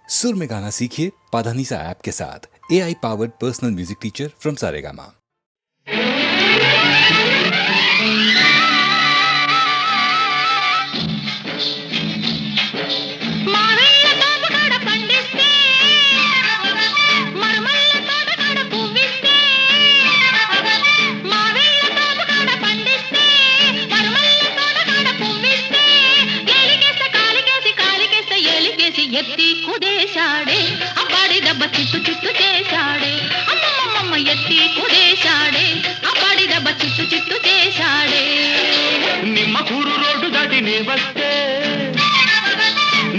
सुर में गाना सीखिए पाधानीसा ऐप के साथ। AI powered personal music teacher from Saregama. ఎత్తి కుదేశాడే అబ్బాడి దెబ్బ చిట్టు చిట్టు చేశాడే అమ్మమ్మమ్మ ఎత్తి కుదేశాడే అబ్బాడి దెబ్బ చిట్టు చిట్టు చేశాడే నిమ్మకూరు రోడ్డు దాటి నీ వస్తే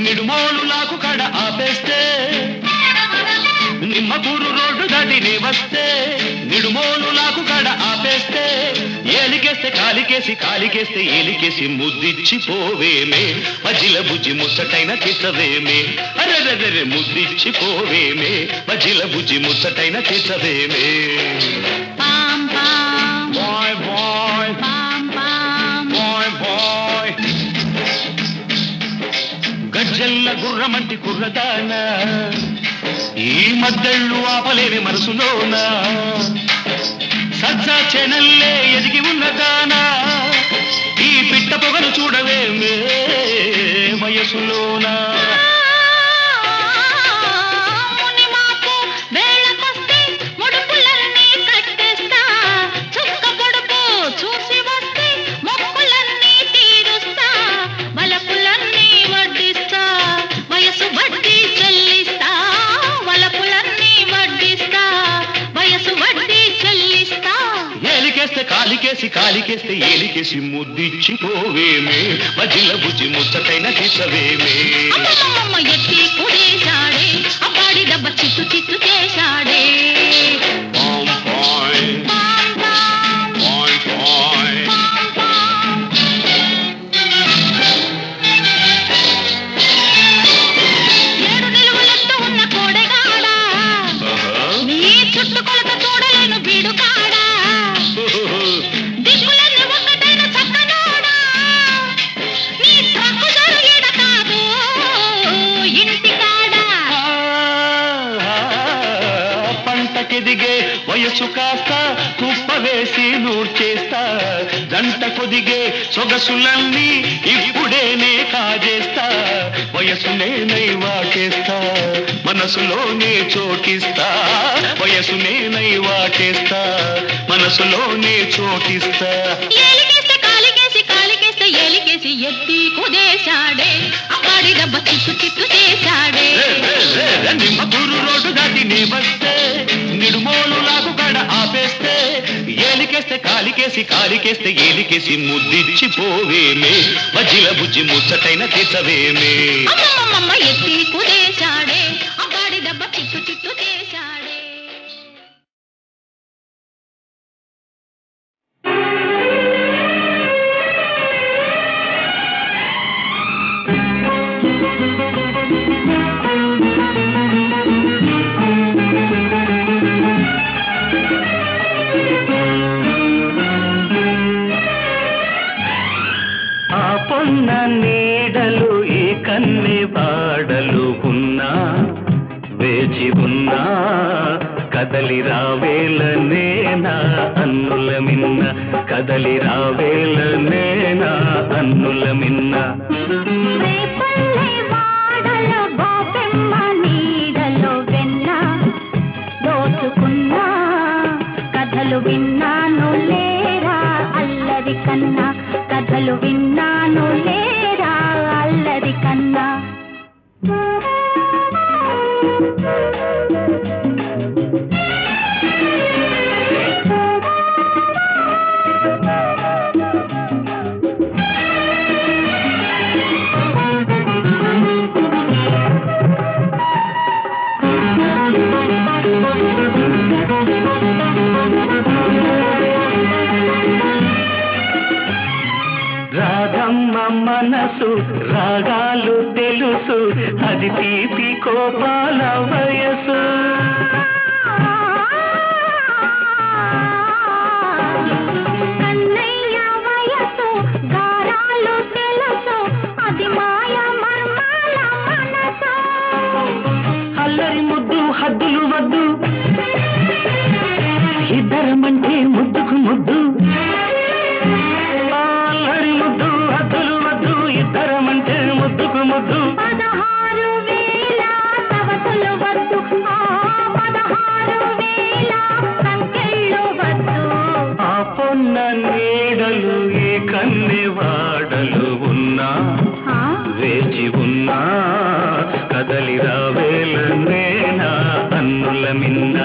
నిడుమోలు లాకు కడ ఆపేస్తే నిమ్మకూరు రోడ్డు దాటి నీ వస్తే నిడుమోలు లాకు కడ ఆపేస్తే ఏలికేస్తే కాలికేసి ఏలికేసి ముద్దిచ్చి పోవేమే మజిల బుజ్జి ముచ్చటైన తిట్టవేమే అరెరెరె ముద్దిచ్చి పోవేమే మజిల బుజ్జి ముచ్చటైన తిట్టవేమే పాం పాం బాయ్ బాయ్ పాం పాం బాయ్ బాయ్ గజ్జల్ల గుర్రమంటి కుర్రదానా ఈ మద్దళ్ళు ఆపలేని మనసులోన సజ్జా చెనల్లే ఎదిగి ఉన్నదానా ఈ పిట్ట పొగను చూడవేమే వయసులోనా కాలికేస్తే ఏలికేసి ముద్దిచ్చి పోవేమే మజిల బుజ్జి ముచ్చటైన తీసవేమే ఎత్తి కుదేశాడే అబ్బాడి దెబ్బ చిట్టు చిట్టు చేశాడే పాం పాయ్ పాయ్ పాయ్ ఏడు నిలువలెత్తు ఉన్న కోడెగాడా నీ చుట్టుకొలత చూడలేను బీడుకాడా దిగే వయసు కాస్త కుప్ప వేసి నూర్చేస్తా జంట కొదిగే సొగసులన్నీ ఇప్పుడేనే కాజేస్తా వయసునే నైవాటేస్తా మనసులోనే చోటిస్తా వయసునే నైవాటేస్తా మనసులోనే చోటిస్తా ఏలికేసి ఎత్తి కుదేశాడే అబ్బాడి దెబ్బ చిట్టు చిట్టు చేశాడే నిమ్మకూరు రోడ్డు దాటి నీ వస్తే నిడుమోలు లాగు కడ ఆపేస్తే ఏలికేస్తే కాలికేస్తే ఏలికేసి ముద్దిచ్చి పోవేమే మజిల బుజ్జి ముచ్చటైన తీసవేమే అమ్మమ్మమ్మ ఎత్తి కుదేశాడే అబ్బాడి దెబ్బ చిట్టు చిట్టు చేశాడే పొన్న నీడలు ఈ కన్నె బాడలు ఉన్నా వేచి ఉన్నా కదలి రావేల నేనా అన్నుల మిన్న కదలి రావేల నేనా అన్నుల మిన్న కథలు విన్నాను లేరా అల్లరి కన్నా కథలు విన్నాను లేరా అల్లరి కన్నా రాగమ్మ మనసు రాగాలు తెలుసు అది తీపి కోపాల వయసు కన్నయ్య వయసు గారాలు తెలుసు అది మాయ మర్మాల మనసు అల్లరి ముద్దు హద్దులు వద్దు ఇద్దరమంటే ముద్దుకు ముద్దు అల్లరి ముద్దు హద్దులు వద్దు ఇద్దరమంటే ముద్దుకు ముద్దు 16,000 సవతులు వద్దు 16,000 సంకెళ్ళు వద్దు ఆ పొన్న నీడలు ఏ కన్నె వాడలు ఉన్నా వేచి ఉన్నా కదలి రావేలనేనా అన్నుల మిన్న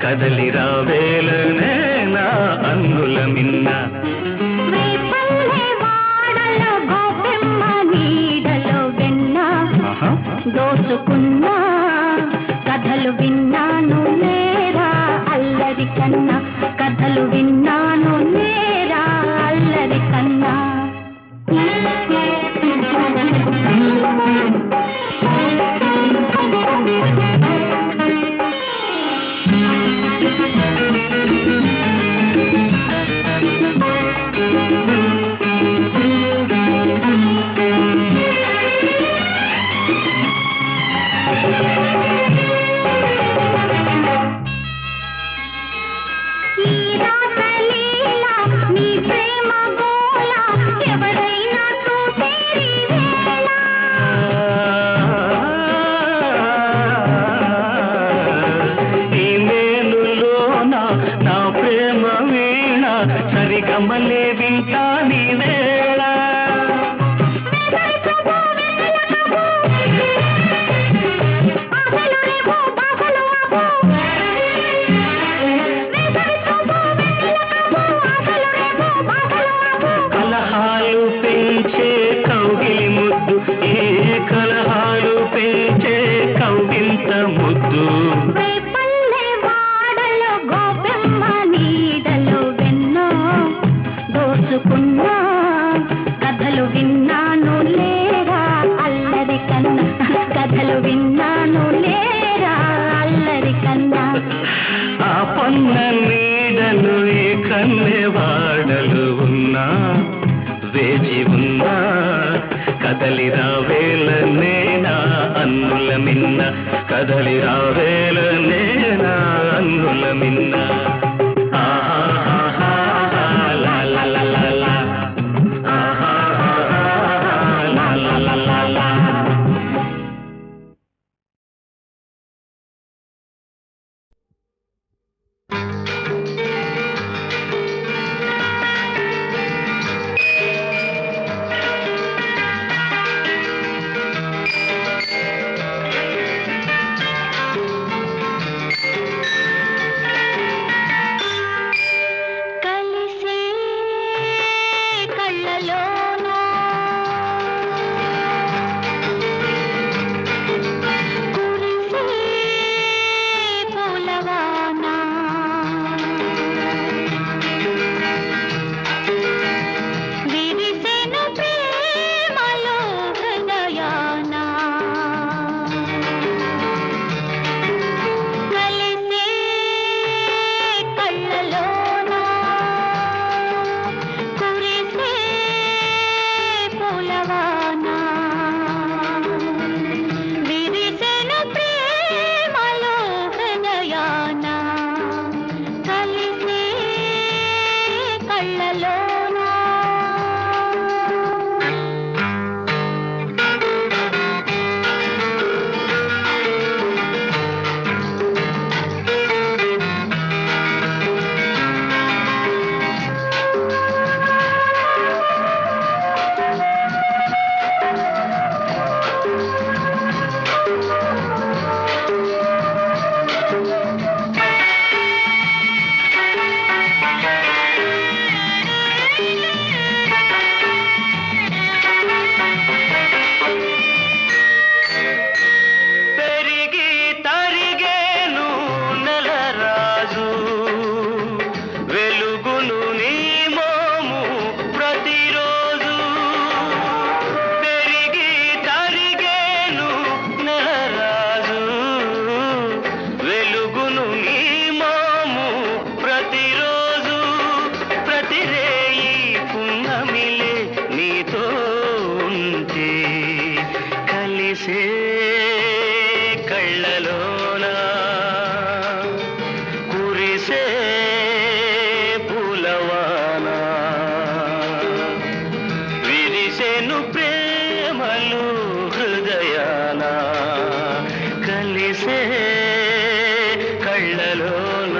కదలి రావేలనేనా అన్నుల మిన్న రేపల్లె వాడల గోపెమ్మ నీడలో వెన్న దోసుకున్నా కథలు విన్నాను నేరా అల్లరి కన్నా కథలు విన్నాను నేరా అల్లరి కన్నా సరిగమలే వింటా నీ వేళ కలహాలు పెంచే కౌగిలి ముద్దు ఏ కలహాలు పెంచే కౌగిలింత ముద్దు కథలు విన్నాను లేరా అల్లరి కన్నా కథలు విన్నాను లేరా అల్లరి కన్నా ఆ పొన్న నీడలు ఏ కన్నె వాడలు ఉన్నా వేచి ఉన్నా కదలి రావేలనేనా అన్నుల మిన్న కదలి రావేలనేనా అన్నుల మిన్న కళ్ళలోన కురిసే పూలవాన విరిసెను ప్రేమలు హృదయాన కలిసే కళ్ళలోన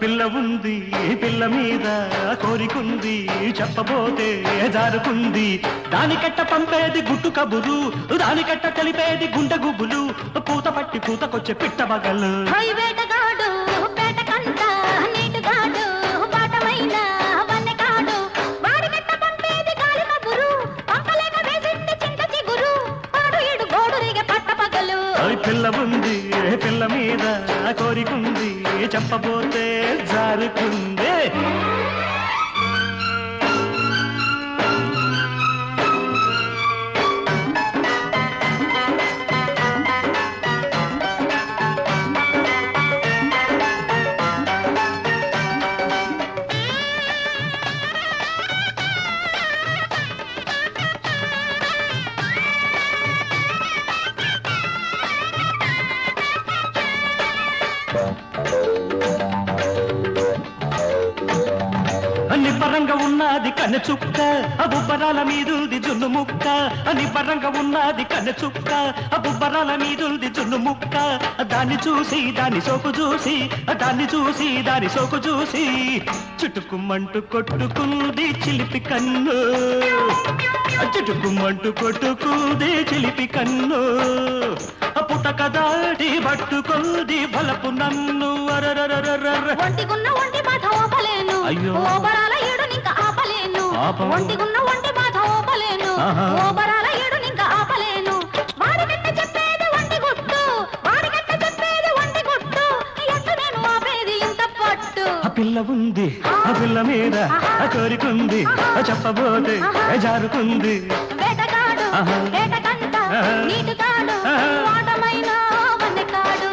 పిల్ల ఉంది పిల్ల మీద కోరికుంది చెప్పబోతే జారుకుంది దానికట్ట పంపేది గుట్టు కబురు దానికట్ట కలిపేది గుండె గుబులు పూత పట్టి పూతకొచ్చే పిట్ట బగలు పిల్ల ఉంది పిల్ల మీద కోరికుంది చెప్పబోతే జారుకుందే నిబ్బరంగా ఉన్నది కన్నె చుక్క బుబ్బరాల మీదుంది జున్ను ముక్క నిబ్బరంగా ఉన్నది కన్నె చుక్క బుబ్బరాల మీదుంది జున్ను ముక్క దాన్ని చూసి దాని సోకు చూసి దాన్ని చూసి దాని సోకు చూసి చుట్టుకుమ్మంటూ కొట్టుకుంది చిలిపి కన్ను చిటుకుమంటూ కొట్టుకుంది చిలిపి కన్ను పుటక దాటి పట్టుకుంది బలపు నన్ను ఒంటిగున్న ఒంటి బాధ ఓపలేను అయ్యో. ఓబరాల ఏడు ఇంకా ఆపలేను ఆపవా? ఒంటిగున్న ఒంటి బాధ ఓపలేను ఆహా. ఓబరాల ఏడు ఇంకా ఆపలేను వాడికంట చెప్పేది ఒంటి గుట్టు వాడికంట చెప్పేది ఒంటి గుట్టు ఎట్టు నేను ఆపేది ఇంత పట్టు ఆ పిల్ల ఉంది ఆ పిల్ల మీద ఆ కోరికుంది చెప్పబోతే జారుకుంది వేటగాడు ఆహా. వేటకంట ఆహా. నీటిగాడు ఆహా. వాటమైన వన్నెకాడు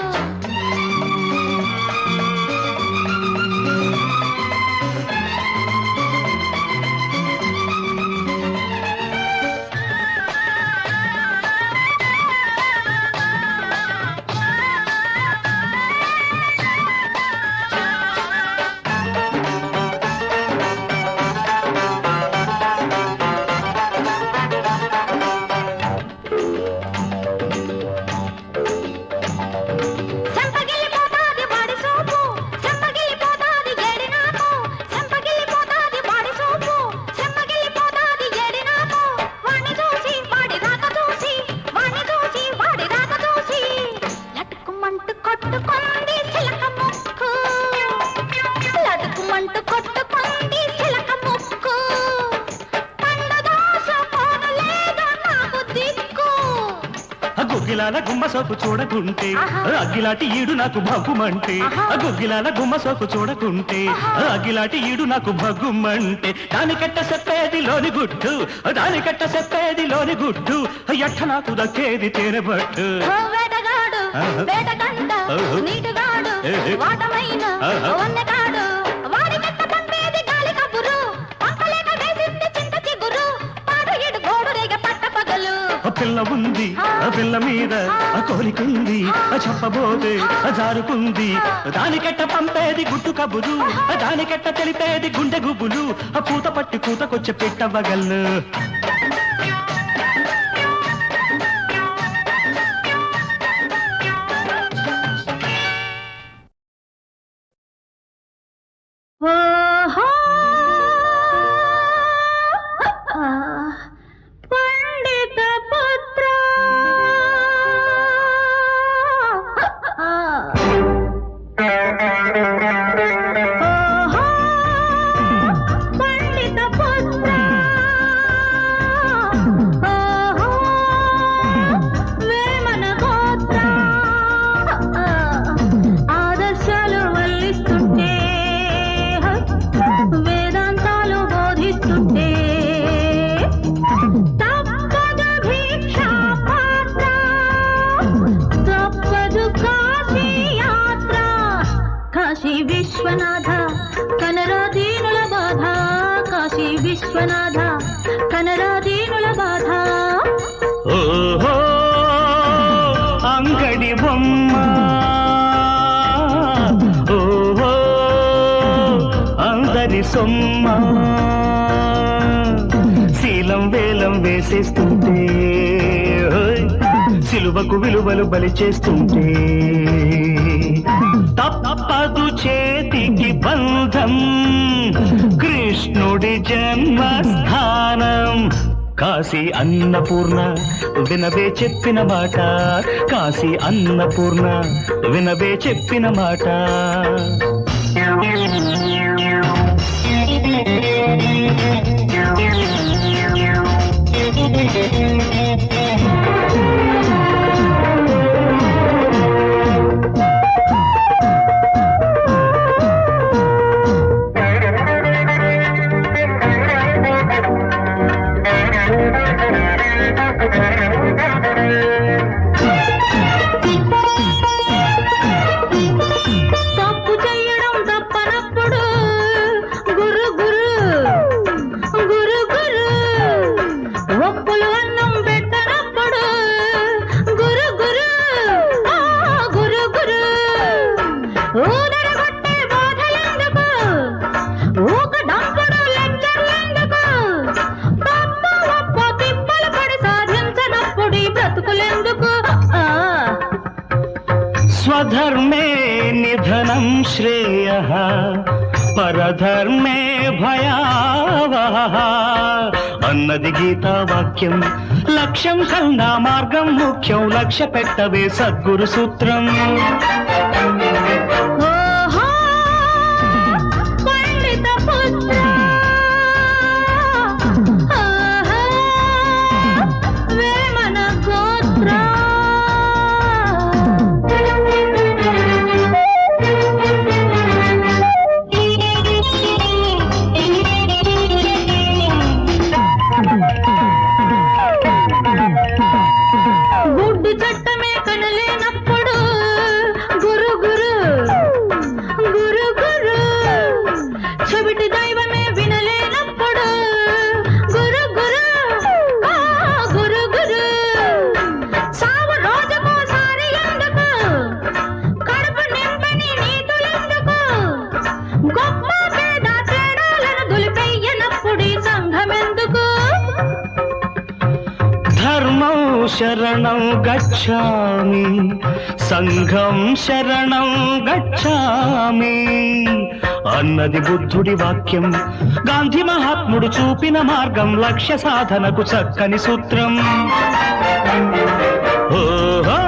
చెంపగిల్లిపోతాది వాడి సోపు చెంపగిల్లిపోతాది ఏడి నాకు చెంపగిల్లిపోతాది వాడి సోపు చెంపగిల్లిపోతాది ఏడి నాకు వాణ్ణి చూసి వాడి రాక చూసి వాణ్ణి చూసి వాడి రాక చూసి లటుకుమంటూ కొట్టుకుంది చిలక ముక్కు లటుకుమంటూ కొట్టుకుంది చిలక ముక్కు పండు దోశ పోను లేదు నాకు దిక్కు గుగ్గిలాల గుమ్మ సోపు చూడకుంటే ఆహా. అగ్గిలాంటి ఈడు నాకు భగ్గుమంటే ఆహా. గుగ్గిలాల గుమ్మ సోపు చూడకుంటే ఆహా. అగ్గిలాంటి ఈడు నాకు భగ్గుమంటే దానికట్ట చెప్పేది లోని గుడ్డు దానికట్ట చెప్పేది లోని గుడ్డు ఎట్ట నాకు దక్కేది తేనెబట్టు వేటగాడు ఆహా. వేటకంట ఓహో. నీటిగాడు ఏహే. వాటమైన ఆహా. వన్నెకాడు వాడి కట్ట పంపేది గాలి కబురు పంపలేక వేసింది చింత చిగురు పాడు ఇడు గోడు రేగ పట్ట పగలు ఆ పిల్ల ఉంది ఆ పిల్ల మీద ఆ కోరికుంది చెప్పబోతే జారుకుంది దానికెట్ట పంపేది గుట్టు కబురు దానికెట్ట తెలిపేది గుండె గుబులు ఆ పూత పట్టి కూతకొచ్చే పెట్టవగల్లు ఓహో పండిత పుత్ర ఓహో పండిత పుత్ర ఓహో వేమన గోత్ర ఆదర్శాలు వల్లిస్తుంటే వేదాంతాలు బోధిస్తుంటే తప్పదు భిక్షా పాత్ర తప్పదు కాశీ యాత్ర కాశీ విశ్వనాథ కనరా దీనుల బాధ కాశీ విశ్వనాథ కనరా దీనుల బాధ ఓహో అంగడి బొమ్మ ఓహో అందరి సొమ్మ శీలం వేలం వేసేస్తుంటే ఓయ్, సిలువకు విలువలు బలి చేస్తుంటే తప్పదు చేతికి బంధం కృష్ణుడి జన్మస్థానం కాశీ అన్నపూర్ణ వినవే చెప్పిన మాట కాశీ అన్నపూర్ణ వినవే చెప్పిన మాట తప్పు చెయ్యడం తప్పనప్పుడు గురు గురు గురు గురు ఒప్పులు అన్నం పెట్టనప్పుడు గురు గురు ఆ గురు గురు ఊదరగొట్టే బాధలెందుకు ఊక డంపుడు లెక్చర్లెందుకు తప్పు ఒప్పు తిప్పలు పడి సాధించనప్పుడు ఈ బ్రతుకులెందుకు స్వధర్మే నిధనం శ్రేయః పరధర్మే భయావహః అన్నది గీతా వాక్యం. లక్ష్యం కన్నా మార్గం ముఖ్యం, లక్ష్య పెట్టవే సద్గురు సూత్రం. ఓహో పండిత పుత్ర, ఓహో వేమన గోత్ర. గుడ్డి చట్టమే కనలేనప్పుడు గురు గురు గురు గురు, చెవిటి దైవమే వినలేనప్పుడు గురు గురు గురు గురు. సావు రోజుకోసారి ఎందుకు, కడుపు నింపని నీతులెందుకు, గొప్ప పేద తేడాలను దులిపెయ్యనప్పుడు సంఘమెందుకు. ధర్మం శరణం గచ్ఛామి, సంఘం శరణం గచ్ఛామి అన్నది బుద్ధుడి వాక్యం. గాంధీ మహాత్ముడు చూపిన మార్గం, లక్ష్య సాధనకు చక్కని సూత్రం. ఓహో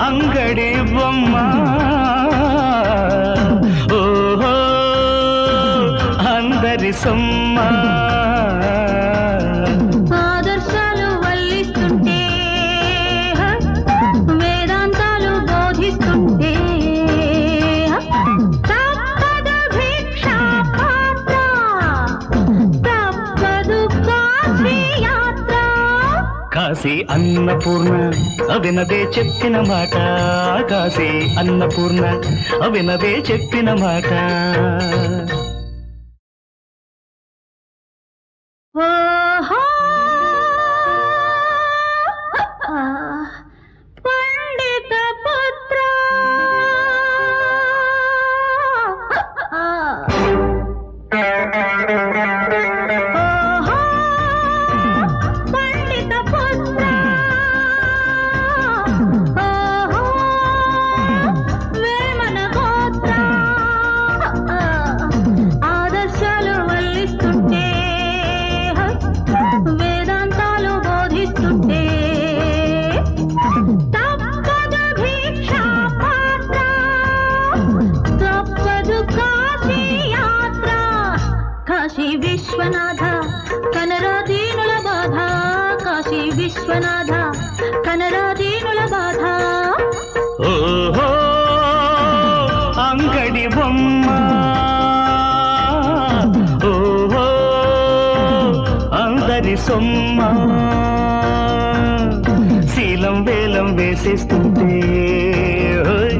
అంగడి బొమ్మ, ఓహో అందరి సొమ్మ. ఆదర్శాలు వల్లిస్తుంటే, వేదాంతాలు బోధిస్తుంటే, తప్పదు భిక్షా పాత్ర, తప్పదు కాశీ యాత్ర. కాశీ అన్నపూర్ణ అవినదే చెప్పిన మాట, కాశీ అన్నపూర్ణ అవినదే చెప్పిన మాట. ఓహో పండిత పుత్ర, ఓహో పండిత పుత్ర, ఓహో వేమన గోత్ర. ఆదర్శాలు వల్లిస్తుంటే, వేదాంతాలు బోధిస్తుంటే, తప్పదు భిక్షా పాత్ర, తప్పదు కాశీ యాత్ర. కాశీ విశ్వనాథ కనరా దీనుల బాధ, కాశీ విశ్వనాథ కనరా దీనుల బాధ. ఓహో అంగడి బొమ్మ, ఓహో అందరి సొమ్మ. శీలం వేలం వేసేస్తుంటే, ఓయ్,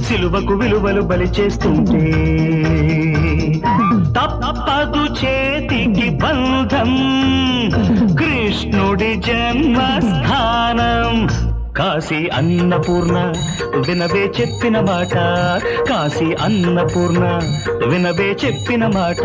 సిలువకు విలువలు బలి చేస్తుంటే, తప్పదు చేతికి బంధం, కృష్ణుడి జన్మస్థానం. కాశీ అన్నపూర్ణ వినవే చెప్పిన మాట, కాశీ అన్నపూర్ణ వినవే చెప్పిన మాట.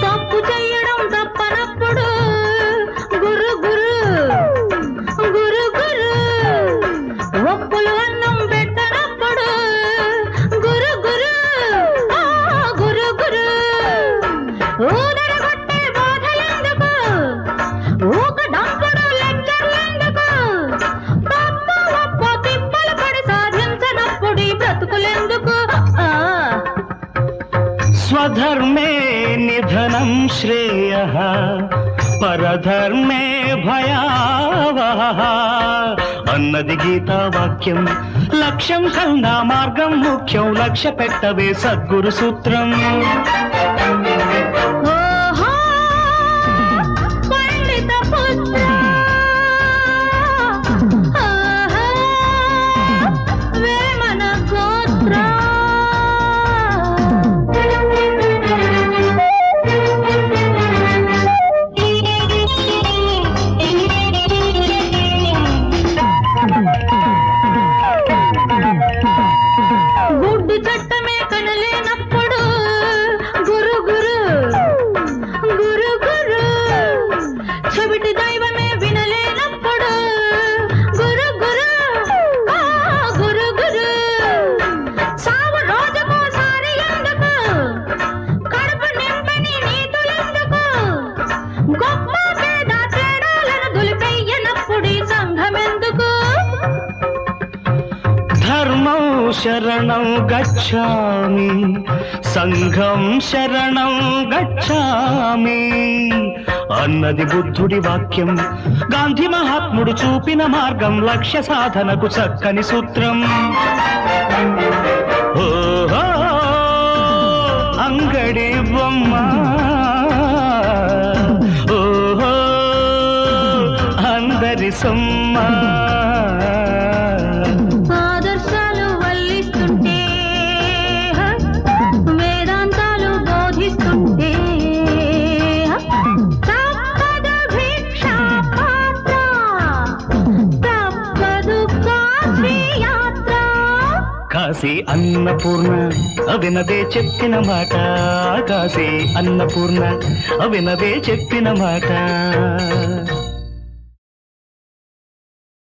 తప్పు చేయడం తప్పనప్పుడు గురు గురు గురు గురు, ఒప్పులు అన్నం పెట్టనప్పుడు గురు గురు గురు గురు. ఊదరగొట్టే బాధలెందుకు, ఊక డంపుడు లెక్చర్లెందుకు, తప్పు ఒప్పు తిప్పలు పడి సాధించనప్పుడు బ్రతుకులెందుకు. స్వధర్మే నిధనం శ్రేయః, పరధర్మే భయావహః అన్నది గీతా వాక్యం. లక్ష్యం కన్నా మార్గం ముఖ్యం, లక్ష్య పెట్టవే సద్గురు సూత్రం. ఓహో పండిత పుత్ర, ఓహో వేమన గోత్ర. శరణం గచ్ఛామి సంఘం శరణం గచ్ఛామి అన్నది బుద్ధుడి వాక్యం. గాంధీ మహాత్ముడు చూపిన మార్గం, లక్ష్య సాధనకు చక్కని సూత్రం. ఓహో అంగడి బొమ్మ, ఓహో అందరి సొమ్మ. ఆదర్శాలు వల్లిస్తుంటే, వేదాంతాలు బోధిస్తుంటే, తప్పదు భిక్షా పాత్ర, తప్పదు కాశీ యాత్ర. కాశీ అన్నపూర్ణ అవినదే చెప్పిన మాట, కాశీ అన్నపూర్ణ అవినదే చెప్పిన మాట.